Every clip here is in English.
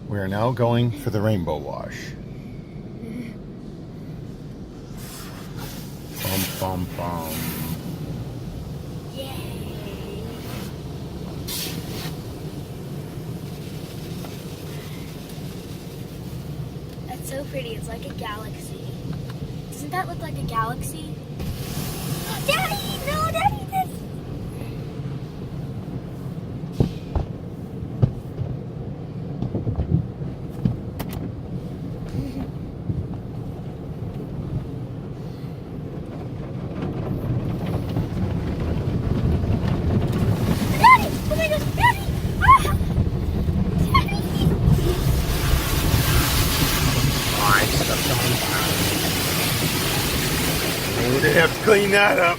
We are now going for the rainbow wash. Bum, bum, bum. Yay! That's so pretty. It's like a galaxy. Doesn't that look like a galaxy? Daddy! No, Daddy! This. Daddy! Oh my gosh, Daddy! Ah! Daddy! Alright, stuff's on fire. We're gonna have to clean that up.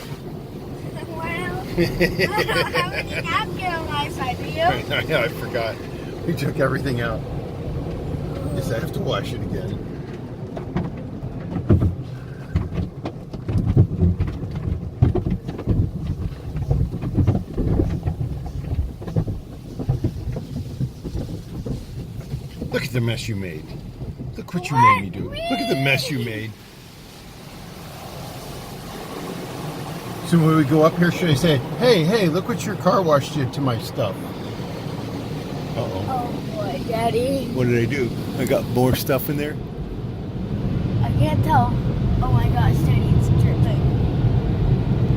Well, I don't have any napkin on my side, do you? I forgot. We took everything out. Guess I have to wash it again. Look at the mess you made. Look what you made me do. Look at the mess you made. So when we go up here, should I say, hey, look what your car wash did to my stuff? Uh-oh. Oh boy, Daddy. What did I do? I got more stuff in there? I can't tell. Oh my gosh, Daddy.